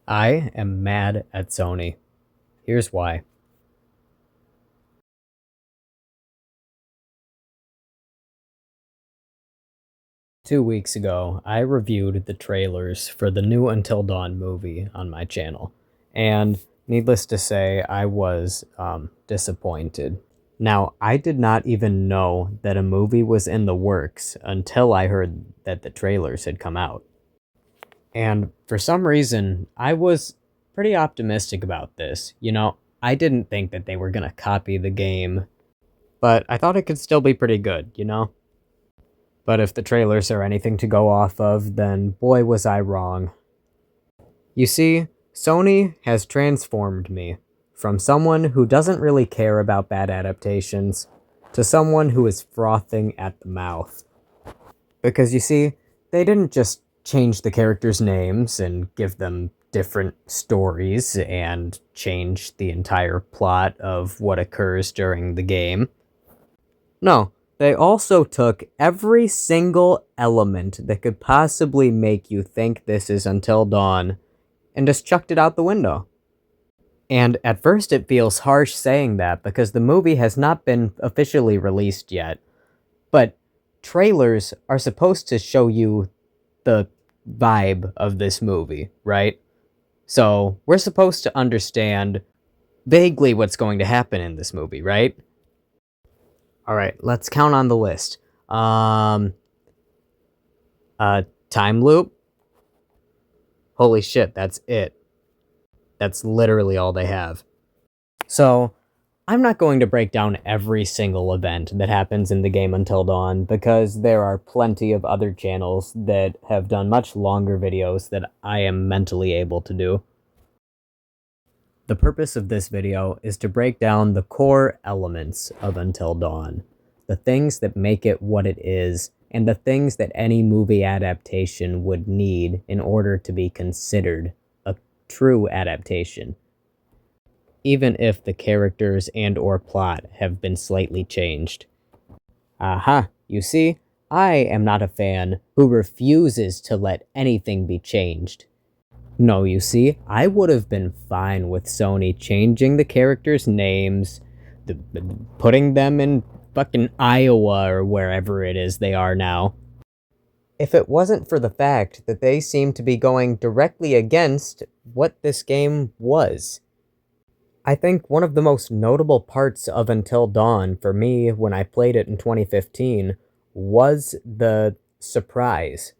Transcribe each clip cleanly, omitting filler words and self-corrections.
I am mad at Sony. Here's why. 2 weeks ago, I reviewed the trailers for the new Until Dawn movie on my channel, and needless to say, I was disappointed. Now, I did not even know that a movie was in the works until I heard that the trailers had come out. And for some reason, I was pretty optimistic about this. I didn't think that they were going to copy the game, but I thought it could still be pretty good. But if the trailers are anything to go off of, then boy was I wrong. You see, Sony has transformed me from someone who doesn't really care about bad adaptations to someone who is frothing at the mouth. Because you see, they didn't just change the characters' names and give them different stories and change the entire plot of what occurs during the game. No, they also took every single element that could possibly make you think this is Until Dawn and just chucked it out the window. And at first it feels harsh saying that because the movie has not been officially released yet, but trailers are supposed to show you the vibe of this movie, right? So we're supposed to understand vaguely what's going to happen in this movie, right? All right, let's count on the list. Time loop. Holy shit, that's it. That's literally all they have. So, I'm not going to break down every single event that happens in the game Until Dawn, because there are plenty of other channels that have done much longer videos that I am mentally able to do. The purpose of this video is to break down the core elements of Until Dawn, the things that make it what it is, and the things that any movie adaptation would need in order to be considered a true adaptation, even if the characters and or plot have been slightly changed. Aha, you see, I am not a fan who refuses to let anything be changed. No, you see, I would have been fine with Sony changing the characters' names, putting them in fucking Iowa or wherever it is they are now, if it wasn't for the fact that they seem to be going directly against what this game was. I think one of the most notable parts of Until Dawn for me when I played it in 2015 was the surprise.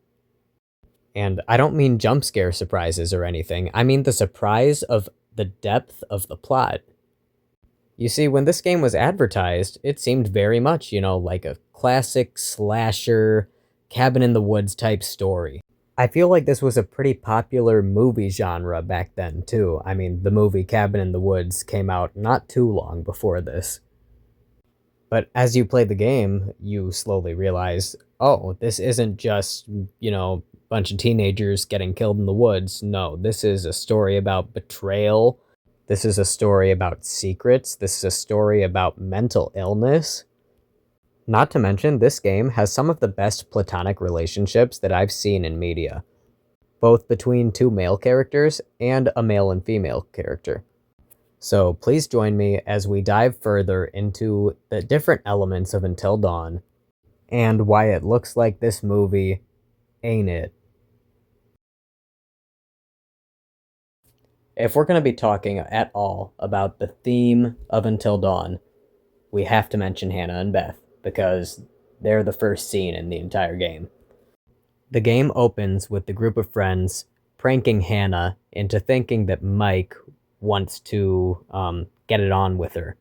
And I don't mean jump scare surprises or anything, I mean the surprise of the depth of the plot. You see, when this game was advertised, it seemed very much, like a classic slasher, cabin in the woods type story. I feel like this was a pretty popular movie genre back then, too. I mean, the movie Cabin in the Woods came out not too long before this. But as you play the game, you slowly realize, oh, this isn't just, a bunch of teenagers getting killed in the woods. No, this is a story about betrayal. This is a story about secrets. This is a story about mental illness. Not to mention, this game has some of the best platonic relationships that I've seen in media, both between two male characters and a male and female character. So please join me as we dive further into the different elements of Until Dawn and why it looks like this movie ain't it. If we're going to be talking at all about the theme of Until Dawn, we have to mention Hannah and Beth, because they're the first scene in the entire game. The game opens with the group of friends pranking Hannah into thinking that Mike wants to get it on with her.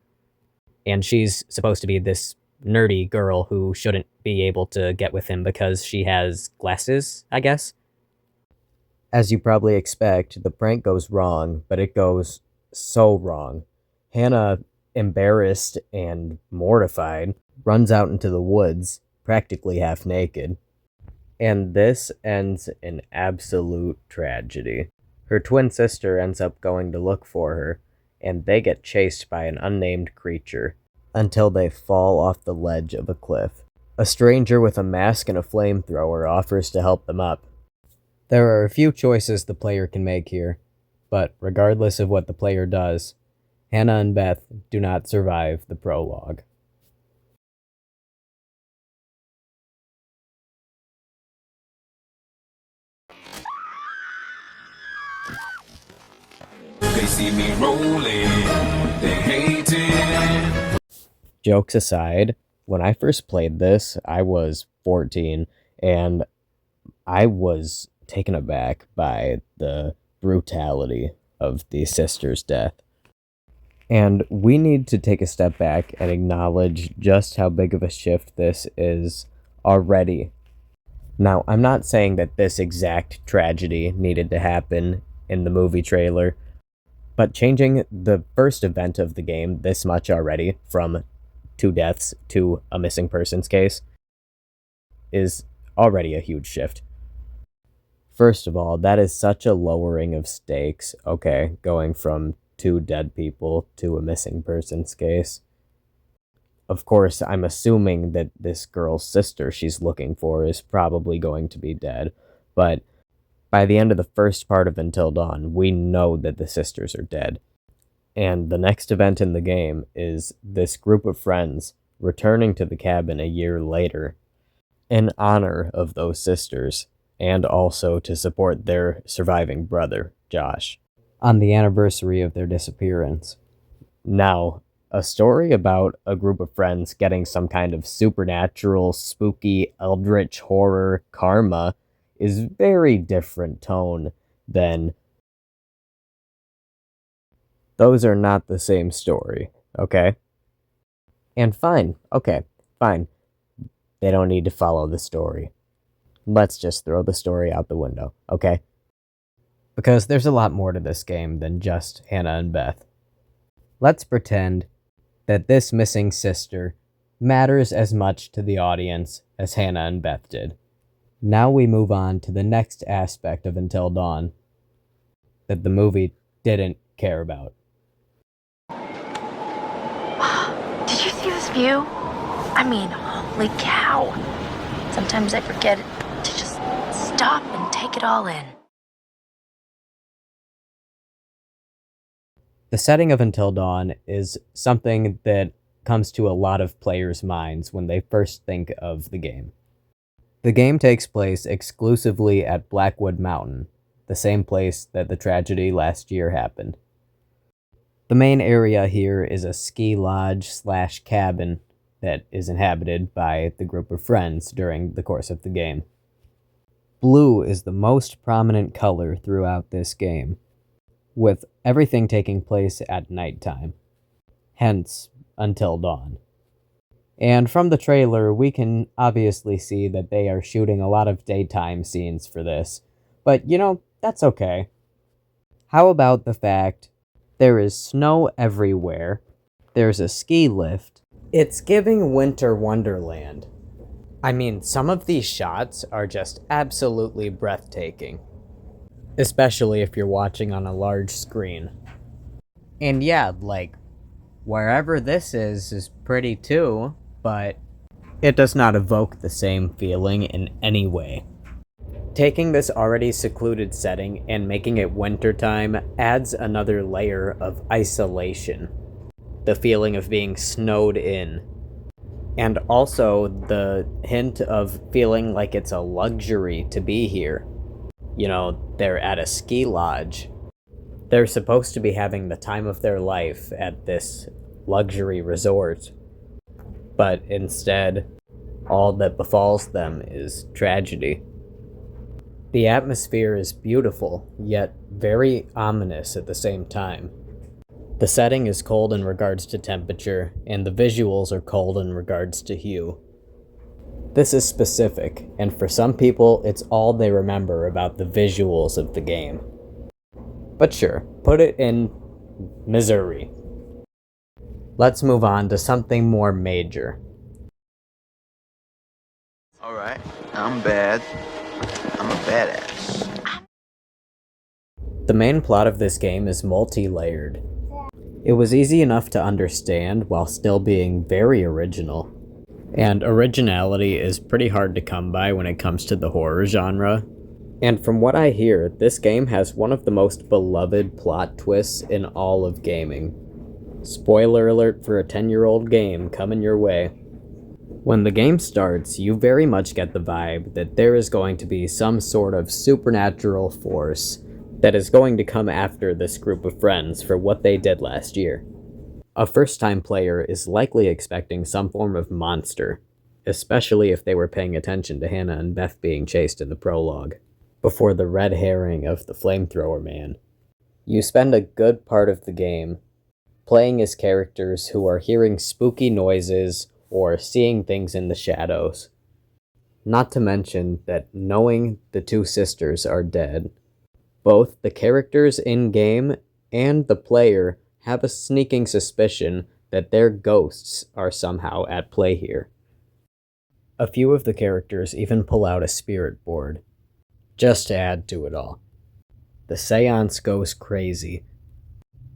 And she's supposed to be this nerdy girl who shouldn't be able to get with him because she has glasses, I guess. As you probably expect, the prank goes wrong, but it goes so wrong. Hannah, embarrassed and mortified, runs out into the woods, practically half naked. And this ends in absolute tragedy. Her twin sister ends up going to look for her, and they get chased by an unnamed creature until they fall off the ledge of a cliff. A stranger with a mask and a flamethrower offers to help them up. There are a few choices the player can make here. but regardless of what the player does, Hannah and Beth do not survive the prologue. They see me rolling, they hate it. Jokes aside, when I first played this, I was 14, and I was taken aback by the brutality of the sister's death. And we need to take a step back and acknowledge just how big of a shift this is already. Now, I'm not saying that this exact tragedy needed to happen in the movie trailer, but changing the first event of the game this much already, from 2 deaths to a missing persons case, is already a huge shift. First of all, that is such a lowering of stakes, okay, going from 2 dead people to a missing persons case. Of course, I'm assuming that this girl's sister she's looking for is probably going to be dead, but by the end of the first part of Until Dawn, we know that the sisters are dead. And the next event in the game is this group of friends returning to the cabin a year later in honor of those sisters, and also to support their surviving brother, Josh, on the anniversary of their disappearance. Now, a story about a group of friends getting some kind of supernatural, spooky, eldritch horror karma is very different tone than... Those are not the same story, okay? And fine, okay, fine. They don't need to follow the story. Let's just throw the story out the window, okay? Because there's a lot more to this game than just Hannah and Beth. Let's pretend that this missing sister matters as much to the audience as Hannah and Beth did. Now we move on to the next aspect of Until Dawn that the movie didn't care about. Did you see this view? I mean, holy cow. Sometimes I forget to just stop and take it all in. The setting of Until Dawn is something that comes to a lot of players' minds when they first think of the game. The game takes place exclusively at Blackwood Mountain, the same place that the tragedy last year happened. The main area here is a ski lodge/cabin that is inhabited by the group of friends during the course of the game. Blue is the most prominent color throughout this game, with everything taking place at nighttime, hence Until Dawn. And from the trailer, we can obviously see that they are shooting a lot of daytime scenes for this, but you know, that's okay. How about the fact there is snow everywhere, there's a ski lift, it's giving Winter Wonderland. I mean, some of these shots are just absolutely breathtaking, especially if you're watching on a large screen. And yeah, like, wherever this is pretty too, but it does not evoke the same feeling in any way. Taking this already secluded setting and making it wintertime adds another layer of isolation. The feeling of being snowed in. And also the hint of feeling like it's a luxury to be here. You know, they're at a ski lodge. They're supposed to be having the time of their life at this luxury resort. But instead, all that befalls them is tragedy. The atmosphere is beautiful, yet very ominous at the same time. The setting is cold in regards to temperature, and the visuals are cold in regards to hue. This is specific, and for some people, it's all they remember about the visuals of the game. But sure, put it in Missouri. Let's move on to something more major. Alright, I'm bad. I'm a badass. The main plot of this game is multi-layered. It was easy enough to understand while still being very original. And originality is pretty hard to come by when it comes to the horror genre. And from what I hear, this game has one of the most beloved plot twists in all of gaming. Spoiler alert for a 10-year-old game coming your way. When the game starts, you very much get the vibe that there is going to be some sort of supernatural force that is going to come after this group of friends for what they did last year. A first-time player is likely expecting some form of monster, especially if they were paying attention to Hannah and Beth being chased in the prologue, before the red herring of the flamethrower man. You spend a good part of the game playing as characters who are hearing spooky noises or seeing things in the shadows. Not to mention that knowing the two sisters are dead, both the characters in-game and the player have a sneaking suspicion that their ghosts are somehow at play here. A few of the characters even pull out a spirit board, just to add to it all. The seance goes crazy,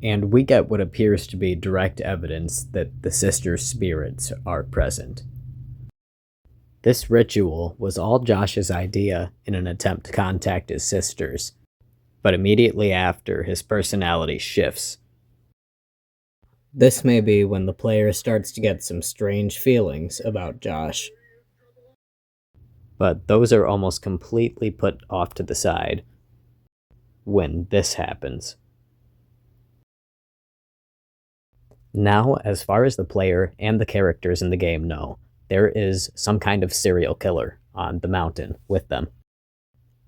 and we get what appears to be direct evidence that the sisters' spirits are present. This ritual was all Josh's idea in an attempt to contact his sisters, but immediately after, his personality shifts. This may be when the player starts to get some strange feelings about Josh. But those are almost completely put off to the side when this happens. Now, as far as the player and the characters in the game know, there is some kind of serial killer on the mountain with them.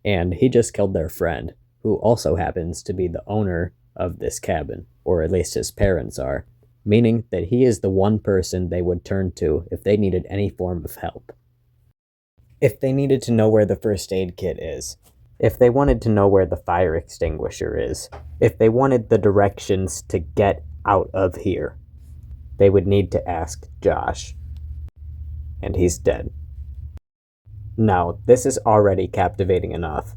And he just killed their friend, who also happens to be the owner of this cabin, or at least his parents are, meaning that he is the one person they would turn to if they needed any form of help. If they needed to know where the first aid kit is, if they wanted to know where the fire extinguisher is, if they wanted the directions to get out of here, they would need to ask Josh. And he's dead. Now, this is already captivating enough,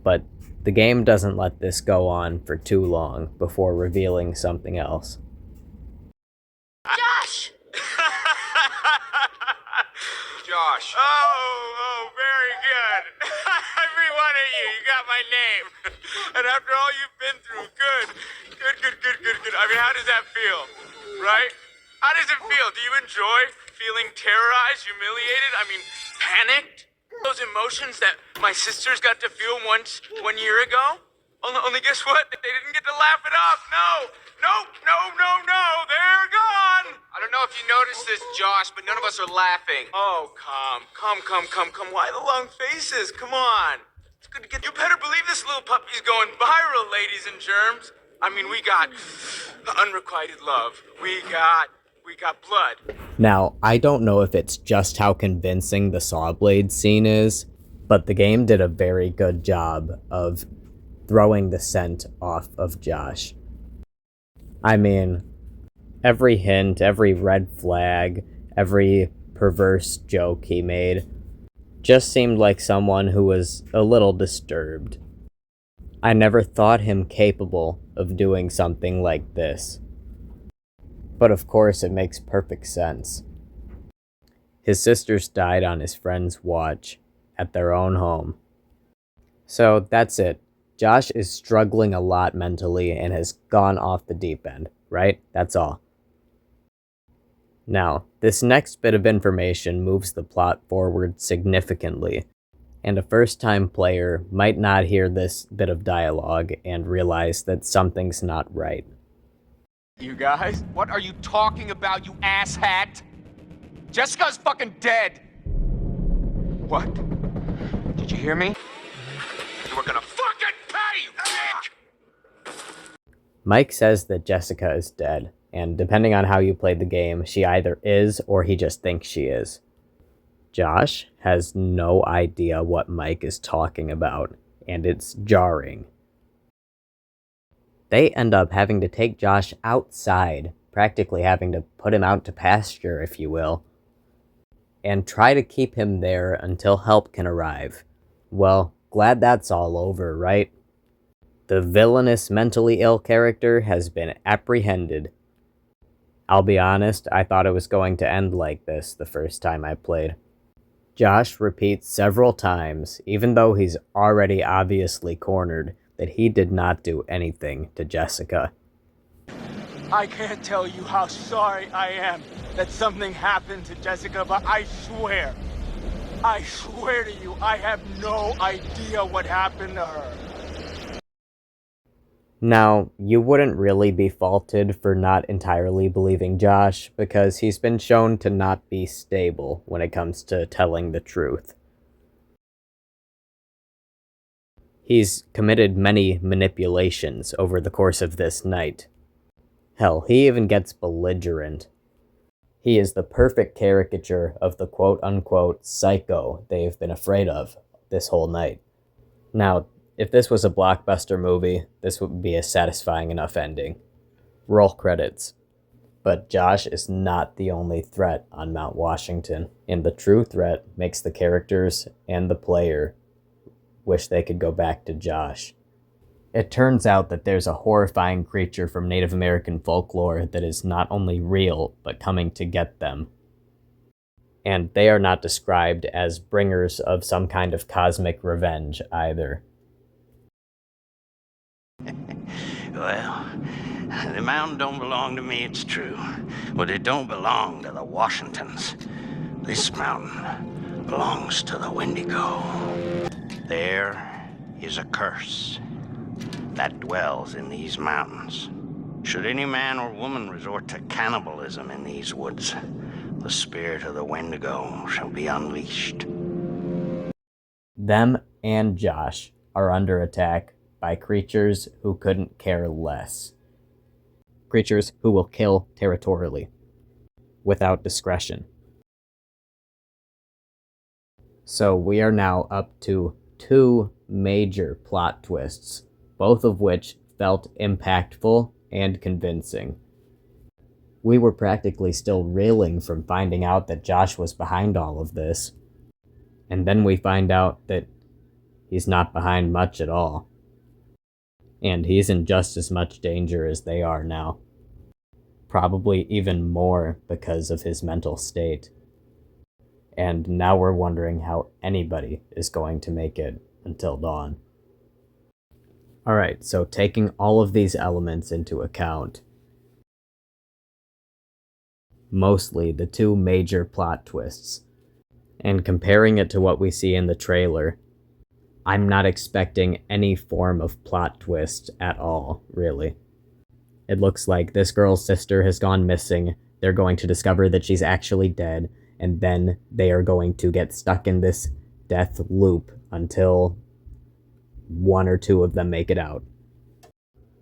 but the game doesn't let this go on for too long before revealing something else. Josh! Josh. Oh, very good. Every one of you got my name. And after all you've been through, good. I mean, how does that feel? Right? How does it feel? Do you enjoy feeling terrorized, humiliated? I mean, panicked? Those emotions that my sisters got to feel 1 year ago? Only guess what? They didn't get to laugh it off. No. They're gone. I don't know if you noticed this, Josh, but none of us are laughing. Oh, come. Why the long faces? Come on. It's good to get. You better believe this little puppy's going viral, ladies and germs. I mean, we got unrequited love. We got blood. Now, I don't know if it's just how convincing the saw blade scene is, but the game did a very good job of throwing the scent off of Josh. I mean, every hint, every red flag, every perverse joke he made just seemed like someone who was a little disturbed. I never thought him capable of doing something like this. But of course, it makes perfect sense. His sisters died on his friend's watch at their own home. So that's it. Josh is struggling a lot mentally and has gone off the deep end, right? That's all. Now, this next bit of information moves the plot forward significantly, and a first-time player might not hear this bit of dialogue and realize that something's not right. You guys? What are you talking about, you asshat? Jessica's fucking dead! What? Did you hear me? You were gonna fucking pay, you dick! Mike says that Jessica is dead, and depending on how you played the game, she either is or he just thinks she is. Josh has no idea what Mike is talking about, and it's jarring. They end up having to take Josh outside, practically having to put him out to pasture, if you will, and try to keep him there until help can arrive. Well, glad that's all over, right? The villainous mentally ill character has been apprehended. I'll be honest, I thought it was going to end like this the first time I played. Josh repeats several times, even though he's already obviously cornered, that he did not do anything to Jessica. I can't tell you how sorry I am that something happened to Jessica, but I swear to you, I have no idea what happened to her. Now, you wouldn't really be faulted for not entirely believing Josh, because he's been shown to not be stable when it comes to telling the truth. He's committed many manipulations over the course of this night. Hell, he even gets belligerent. He is the perfect caricature of the quote-unquote psycho they've been afraid of this whole night. Now, if this was a blockbuster movie, this would be a satisfying enough ending. Roll credits. But Josh is not the only threat on Mount Washington, and the true threat makes the characters and the player wish they could go back to Josh. It turns out that there's a horrifying creature from Native American folklore that is not only real, but coming to get them. And they are not described as bringers of some kind of cosmic revenge either. Well, the mountain don't belong to me, it's true. But it don't belong to the Washingtons. This mountain belongs to the Wendigo. There is a curse that dwells in these mountains. Should any man or woman resort to cannibalism in these woods, the spirit of the Wendigo shall be unleashed. Them and Josh are under attack by creatures who couldn't care less. Creatures who will kill territorially, without discretion. So we are now up to 2 major plot twists, both of which felt impactful and convincing. We were practically still reeling from finding out that Josh was behind all of this, and then we find out that he's not behind much at all. And he's in just as much danger as they are now. Probably even more because of his mental state. And now we're wondering how anybody is going to make it until dawn. Alright, so taking all of these elements into account, mostly the 2 major plot twists, and comparing it to what we see in the trailer, I'm not expecting any form of plot twist at all, really. It looks like this girl's sister has gone missing, they're going to discover that she's actually dead, and then they are going to get stuck in this death loop until 1 or 2 of them make it out.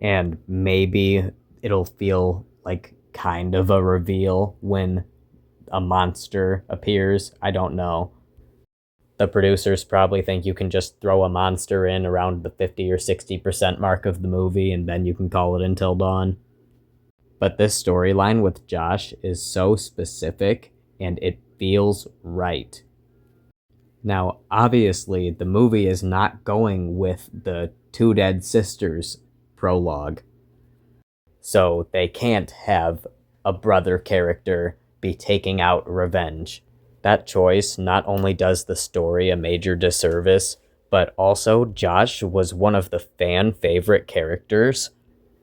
And maybe it'll feel like kind of a reveal when a monster appears. I don't know. The producers probably think you can just throw a monster in around the 50 or 60% mark of the movie and then you can call it Until Dawn. But this storyline with Josh is so specific and it feels right. Now, obviously, the movie is not going with the 2 Dead Sisters prologue. So they can't have a brother character be taking out revenge. That choice not only does the story a major disservice, but also Josh was one of the fan favorite characters.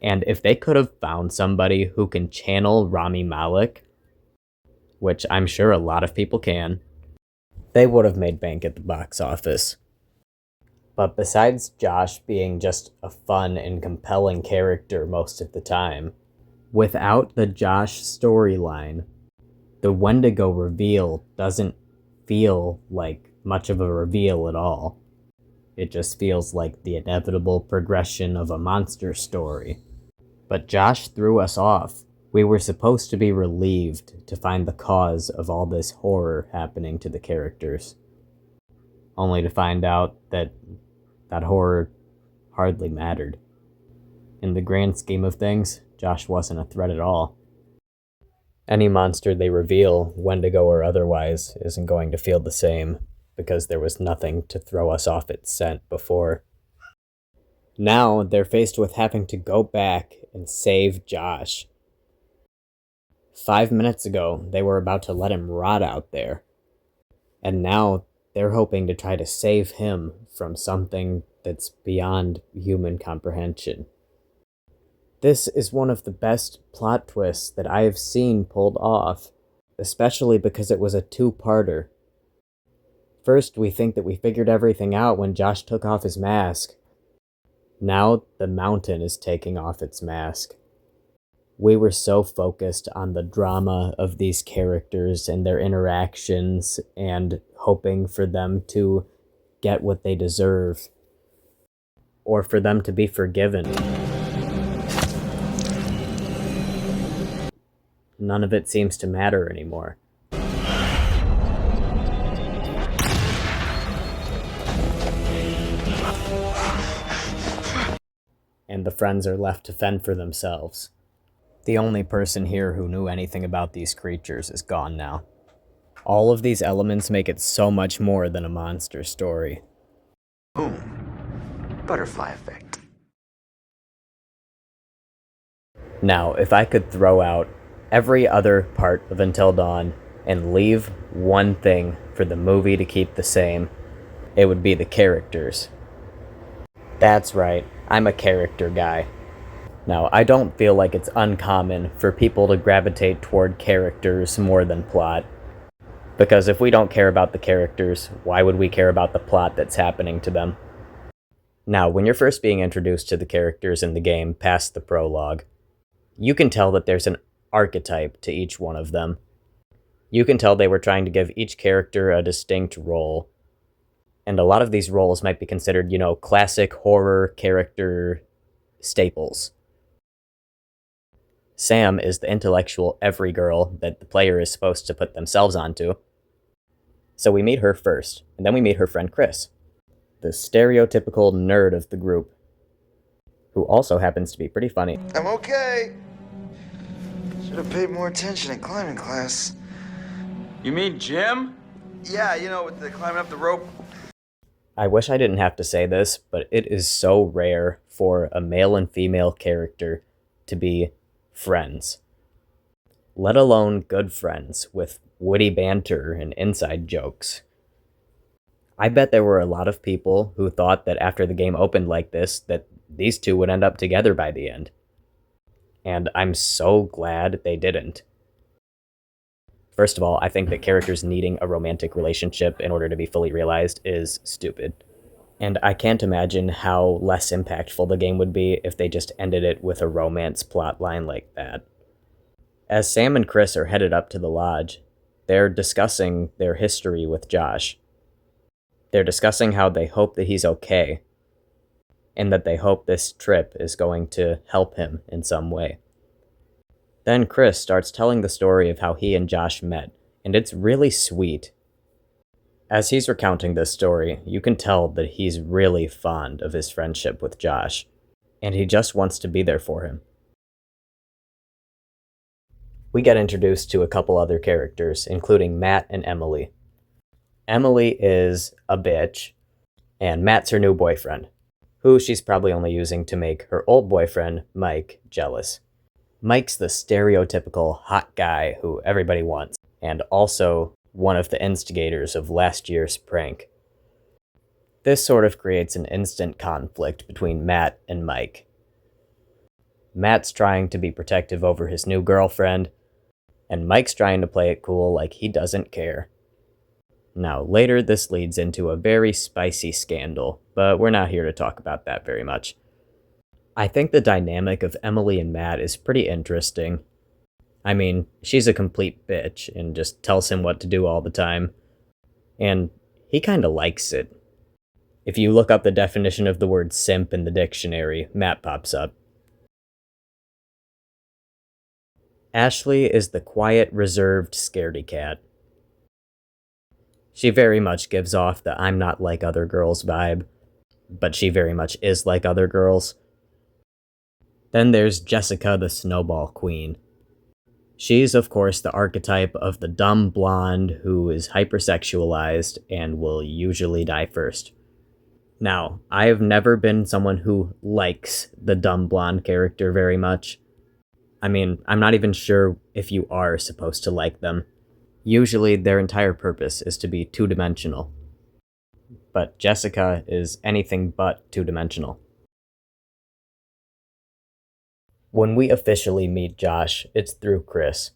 And if they could have found somebody who can channel Rami Malek, which I'm sure a lot of people can, they would have made bank at the box office. But besides Josh being just a fun and compelling character most of the time, without the Josh storyline, the Wendigo reveal doesn't feel like much of a reveal at all. It just feels like the inevitable progression of a monster story. But Josh threw us off. We were supposed to be relieved to find the cause of all this horror happening to the characters, only to find out that that horror hardly mattered. In the grand scheme of things, Josh wasn't a threat at all. Any monster they reveal, Wendigo or otherwise, isn't going to feel the same, because there was nothing to throw us off its scent before. Now they're faced with having to go back and save Josh. 5 minutes ago, they were about to let him rot out there. And now They're hoping to try to save him from something that's beyond human comprehension. This is one of the best plot twists that I have seen pulled off, especially because it was a two-parter. First, we think that we figured everything out when Josh took off his mask. Now, the mountain is taking off its mask. We were so focused on the drama of these characters and their interactions and hoping for them to get what they deserve, or for them to be forgiven. None of it seems to matter anymore. And the friends are left to fend for themselves. The only person here who knew anything about these creatures is gone now. All of these elements make it so much more than a monster story. Boom. Butterfly effect. Now, if I could throw out every other part of Until Dawn and leave one thing for the movie to keep the same, it would be the characters. That's right, I'm a character guy. Now, I don't feel like it's uncommon for people to gravitate toward characters more than plot. Because if we don't care about the characters, why would we care about the plot that's happening to them? Now, when you're first being introduced to the characters in the game past the prologue, you can tell that there's an archetype to each one of them. You can tell they were trying to give each character a distinct role. And a lot of these roles might be considered, classic horror character staples. Sam is the intellectual every girl that the player is supposed to put themselves onto. So we meet her first, and then we meet her friend Chris, the stereotypical nerd of the group, who also happens to be pretty funny. I'm okay. Should have paid more attention in climbing class. You mean Jim? Yeah, with the climbing up the rope. I wish I didn't have to say this, but it is so rare for a male and female character to be friends. Let alone good friends with witty banter and inside jokes. I bet there were a lot of people who thought that after the game opened like this, that these two would end up together by the end. And I'm so glad they didn't. First of all, I think that characters needing a romantic relationship in order to be fully realized is stupid. And I can't imagine how less impactful the game would be if they just ended it with a romance plotline like that. As Sam and Chris are headed up to the lodge, they're discussing their history with Josh. They're discussing how they hope that he's okay, and that they hope this trip is going to help him in some way. Then Chris starts telling the story of how he and Josh met, and it's really sweet. As he's recounting this story, you can tell that he's really fond of his friendship with Josh, and he just wants to be there for him. We get introduced to a couple other characters, including Matt and Emily. Emily is a bitch, and Matt's her new boyfriend, who she's probably only using to make her old boyfriend, Mike, jealous. Mike's the stereotypical hot guy who everybody wants, and also one of the instigators of last year's prank. This sort of creates an instant conflict between Matt and Mike. Matt's trying to be protective over his new girlfriend, and Mike's trying to play it cool like he doesn't care. Now, later this leads into a very spicy scandal, but we're not here to talk about that very much. I think the dynamic of Emily and Matt is pretty interesting. I mean, she's a complete bitch and just tells him what to do all the time. And he kinda likes it. If you look up the definition of the word simp in the dictionary, Matt pops up. Ashley is the quiet, reserved, scaredy cat. She very much gives off the I'm not like other girls vibe, but she very much is like other girls. Then there's Jessica the Snowball Queen. She's, of course, the archetype of the dumb blonde who is hypersexualized and will usually die first. Now, I have never been someone who likes the dumb blonde character very much. I mean, I'm not even sure if you are supposed to like them. Usually, their entire purpose is to be two-dimensional. but Jessica is anything but two-dimensional. When we officially meet Josh, it's through Chris.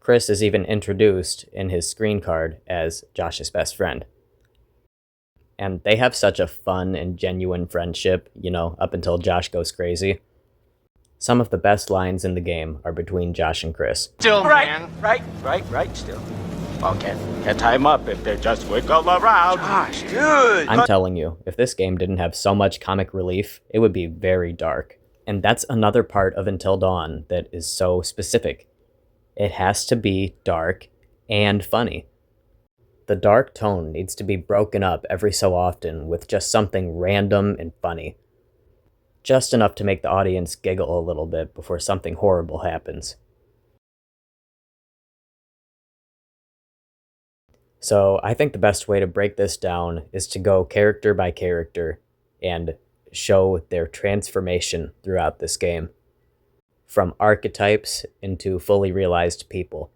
Chris is even introduced in his screen card as Josh's best friend. And they have such a fun and genuine friendship, up until Josh goes crazy. Some of the best lines in the game are between Josh and Chris. Still, man. Right, still. Well, can't tie them up if they just wiggle around. Gosh, dude. I'm telling you, if this game didn't have so much comic relief, it would be very dark. And that's another part of Until Dawn that is so specific. It has to be dark and funny. The dark tone needs to be broken up every so often with just something random and funny. Just enough to make the audience giggle a little bit before something horrible happens. So I think the best way to break this down is to go character by character and show their transformation throughout this game, from archetypes into fully realized people.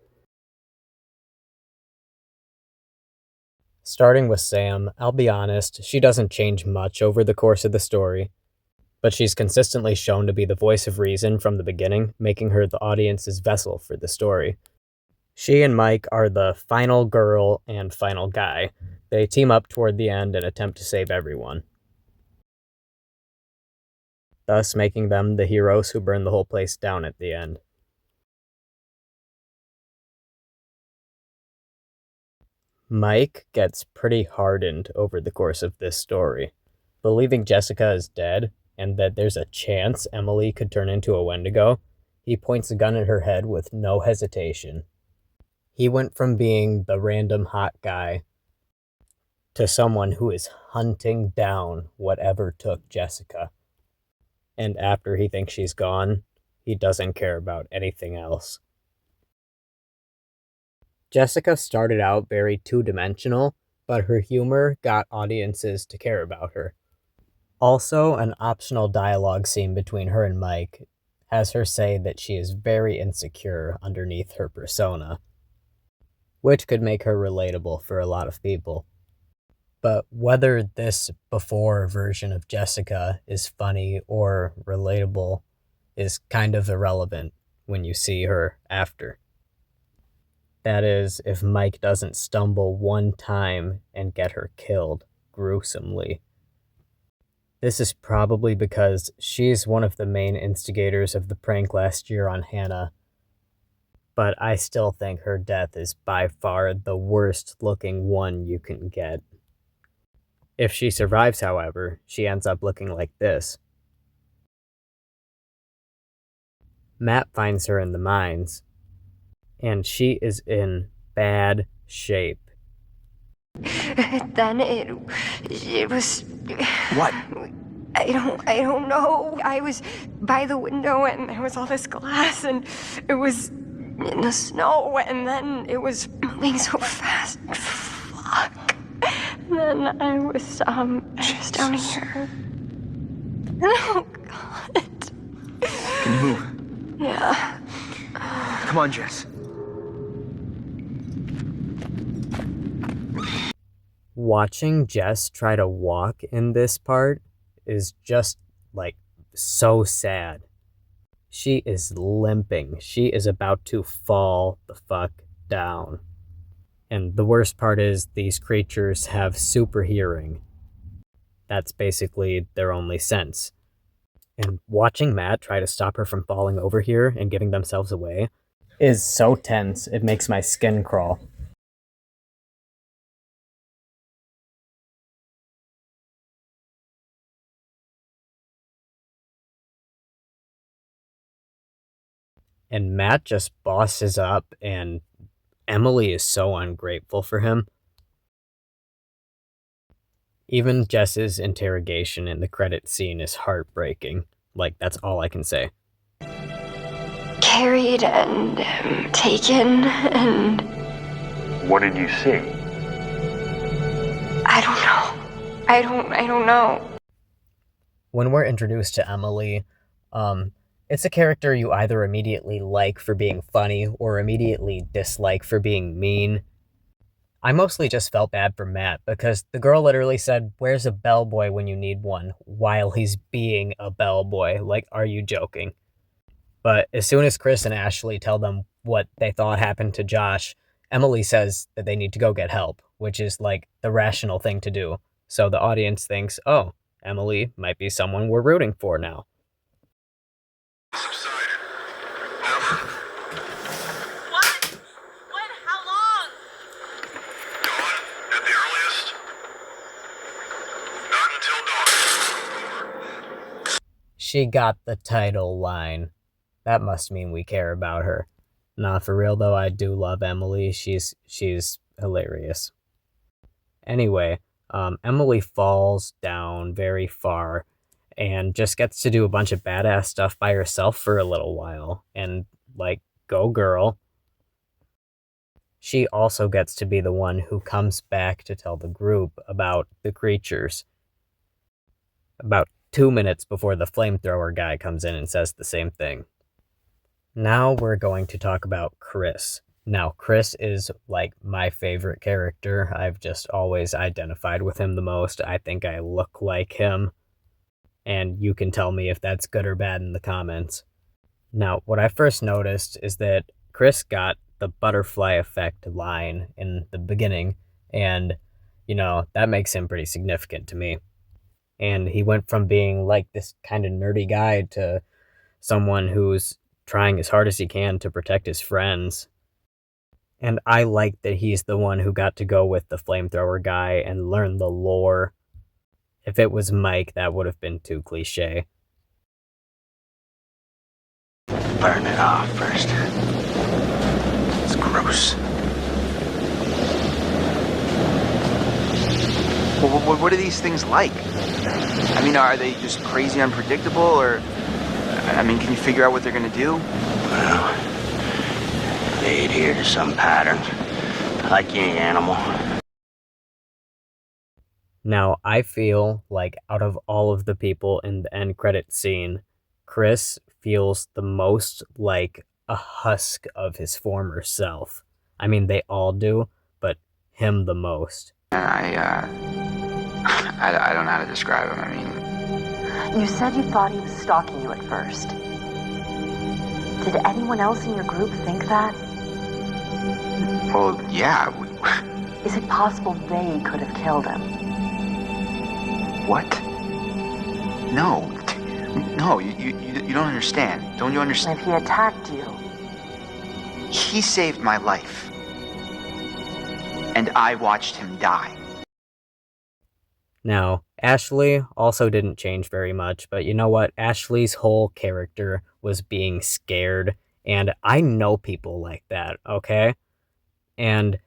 Starting with Sam, I'll be honest, she doesn't change much over the course of the story, but she's consistently shown to be the voice of reason from the beginning, making her the audience's vessel for the story. She and Mike are the final girl and final guy. They team up toward the end and attempt to save everyone, thus making them the heroes who burn the whole place down at the end. Mike gets pretty hardened over the course of this story. Believing Jessica is dead, and that there's a chance Emily could turn into a Wendigo, he points a gun at her head with no hesitation. He went from being the random hot guy to someone who is hunting down whatever took Jessica. And after he thinks she's gone, he doesn't care about anything else. Jessica started out very two-dimensional, but her humor got audiences to care about her. Also, an optional dialogue scene between her and Mike has her say that she is very insecure underneath her persona, which could make her relatable for a lot of people. But whether this before version of Jessica is funny or relatable is kind of irrelevant when you see her after. That is, if Mike doesn't stumble one time and get her killed gruesomely. This is probably because she's one of the main instigators of the prank last year on Hannah, but I still think her death is by far the worst looking one you can get. If she survives, however, she ends up looking like this. Matt finds her in the mines, and she is in bad shape. Then it was... What? I don't know. I was by the window and there was all this glass and it was in the snow and then it was moving so fast. Fuck. And then I was down here. Oh, God. Can you move? Yeah. Come on, Jess. Watching Jess try to walk in this part is just, so sad. She is limping. She is about to fall the fuck down. And the worst part is these creatures have super hearing. That's basically their only sense. And watching Matt try to stop her from falling over here and giving themselves away is so tense, it makes my skin crawl. And Matt just bosses up, and Emily is so ungrateful for him. Even Jess's interrogation in the credit scene is heartbreaking. That's all I can say. Carried and taken and... What did you see? I don't know. I don't know. When we're introduced to Emily, it's a character you either immediately like for being funny or immediately dislike for being mean. I mostly just felt bad for Matt because the girl literally said, "Where's a bellboy when you need one?" while he's being a bellboy. Like, are you joking? But as soon as Chris and Ashley tell them what they thought happened to Josh, Emily says that they need to go get help, which is like the rational thing to do. So the audience thinks, oh, Emily might be someone we're rooting for now. What? When? How long? Dawn at the earliest. Not until dawn. She got the title line. That must mean we care about her. Nah, for real though, I do love Emily. She's hilarious. Anyway, Emily falls down very far and just gets to do a bunch of badass stuff by herself for a little while. And, like, go girl. She also gets to be the one who comes back to tell the group about the creatures. About 2 minutes before the flamethrower guy comes in and says the same thing. Now we're going to talk about Chris. Now, Chris is, like, my favorite character. I've just always identified with him the most. I think I look like him. And you can tell me if that's good or bad in the comments. Now, what I first noticed is that Chris got the butterfly effect line in the beginning, and, you know, that makes him pretty significant to me. And he went from being, like, this kind of nerdy guy to someone who's trying as hard as he can to protect his friends. And I like that he's the one who got to go with the flamethrower guy and learn the lore. If it was Mike, that would have been too cliche. Burn it off first. It's gross. Well, what are these things like? I mean, are they just crazy unpredictable, or... I mean, can you figure out what they're gonna do? Well, they adhere to some patterns, like any animal. Now, I feel like out of all of the people in the end credit scene, Chris feels the most like a husk of his former self. I mean, they all do, but him the most. I don't know how to describe him. I mean... You said you thought he was stalking you at first. Did anyone else in your group think that? Well, yeah. Is it possible they could have killed him? What? No. No, you don't understand. Don't you understand? If he attacked you. He saved my life. And I watched him die. Now, Ashley also didn't change very much, but you know what? Ashley's whole character was being scared, and I know people like that, okay? And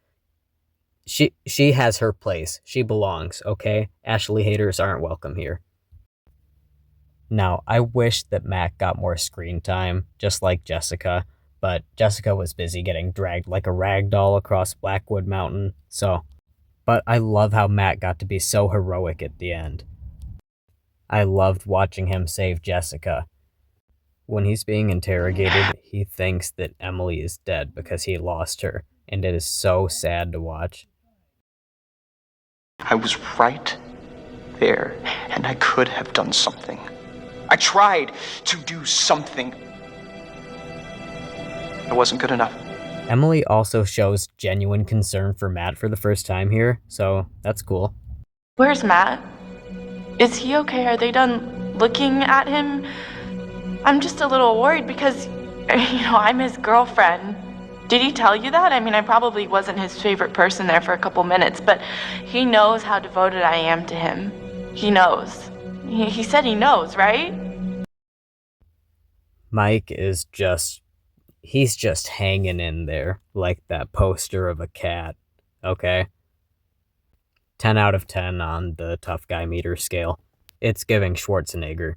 she has her place. She belongs, okay? Ashley haters aren't welcome here. Now, I wish that Matt got more screen time, just like Jessica, but Jessica was busy getting dragged like a rag doll across Blackwood Mountain, so... But I love how Matt got to be so heroic at the end. I loved watching him save Jessica. When he's being interrogated, he thinks that Emily is dead because he lost her, and it is so sad to watch. I was right there, and I could have done something. I tried to do something. It wasn't good enough. Emily also shows genuine concern for Matt for the first time here, so that's cool. Where's Matt? Is he okay? Are they done looking at him? I'm just a little worried because, I'm his girlfriend. Did he tell you that? I mean, I probably wasn't his favorite person there for a couple minutes, but he knows how devoted I am to him. He knows. He said he knows, right? Mike is he's just hanging in there like that poster of a cat, okay? 10 out of 10 on the tough guy meter scale. It's giving Schwarzenegger.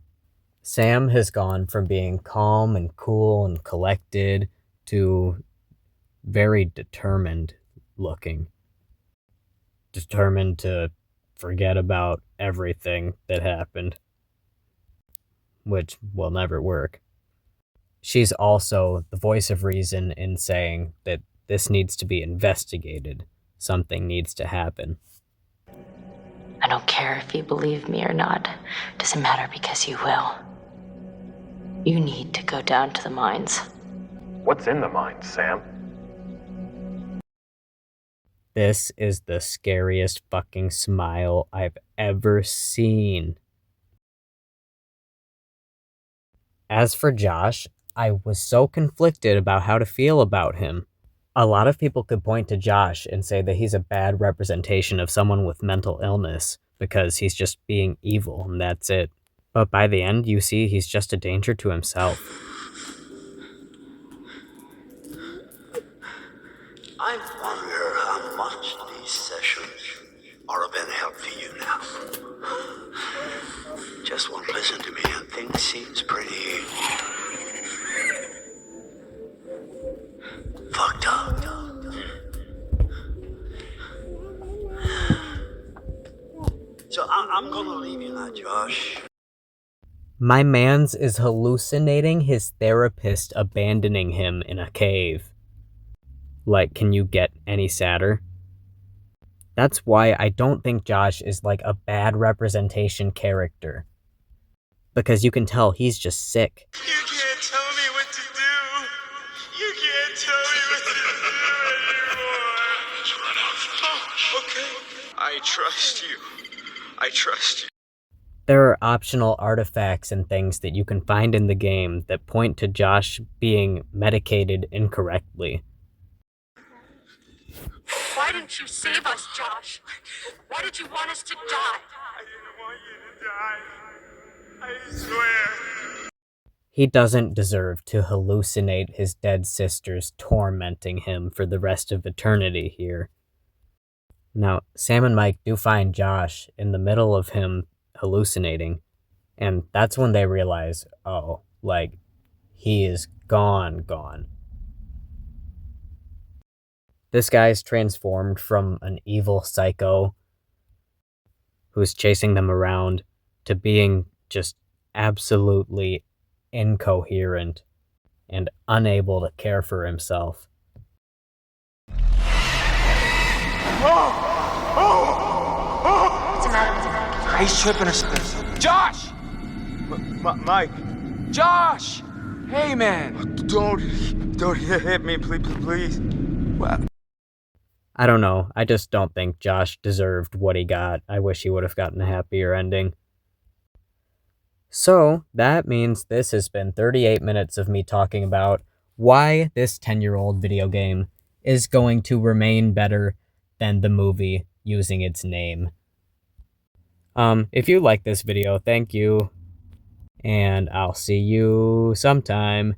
Sam has gone from being calm and cool and collected to very determined looking. Determined to forget about everything that happened, which will never work. She's also the voice of reason in saying that this needs to be investigated. something needs to happen. I don't care if you believe me or not. Doesn't matter because you will. You need to go down to the mines. What's in the mines, Sam? This is the scariest fucking smile I've ever seen. As for Josh, I was so conflicted about how to feel about him. A lot of people could point to Josh and say that he's a bad representation of someone with mental illness because he's just being evil and that's it. But by the end, you see he's just a danger to himself. I wonder how much these sessions are of any help for you now. Just won't listen to me and things seems pretty fucked up. So I'm gonna leave you now, Josh. My mans is hallucinating his therapist abandoning him in a cave. Like, can you get any sadder? That's why I don't think Josh is like a bad representation character. Because you can tell he's just sick. You can't tell me what to do. You can't tell me what to do anymore. Oh, okay. I trust you. I trust you. There are optional artifacts and things that you can find in the game that point to Josh being medicated incorrectly. Why didn't you save us, Josh? Why did you want us to die? I didn't want you to die. I swear. He doesn't deserve to hallucinate his dead sisters tormenting him for the rest of eternity here. Now, Sam and Mike do find Josh in the middle of him hallucinating, and that's when they realize, oh, like, he is gone. This guy's transformed from an evil psycho who's chasing them around to being just absolutely incoherent and unable to care for himself. What's the matter with Mike? He's tripping or something. Josh! Mike, Josh! Hey, man. don't hit me, please. What? I don't know. I just don't think Josh deserved what he got. I wish he would have gotten a happier ending. So, that means this has been 38 minutes of me talking about why this 10-year-old video game is going to remain better than the movie using its name. If you like this video, thank you, and I'll see you sometime.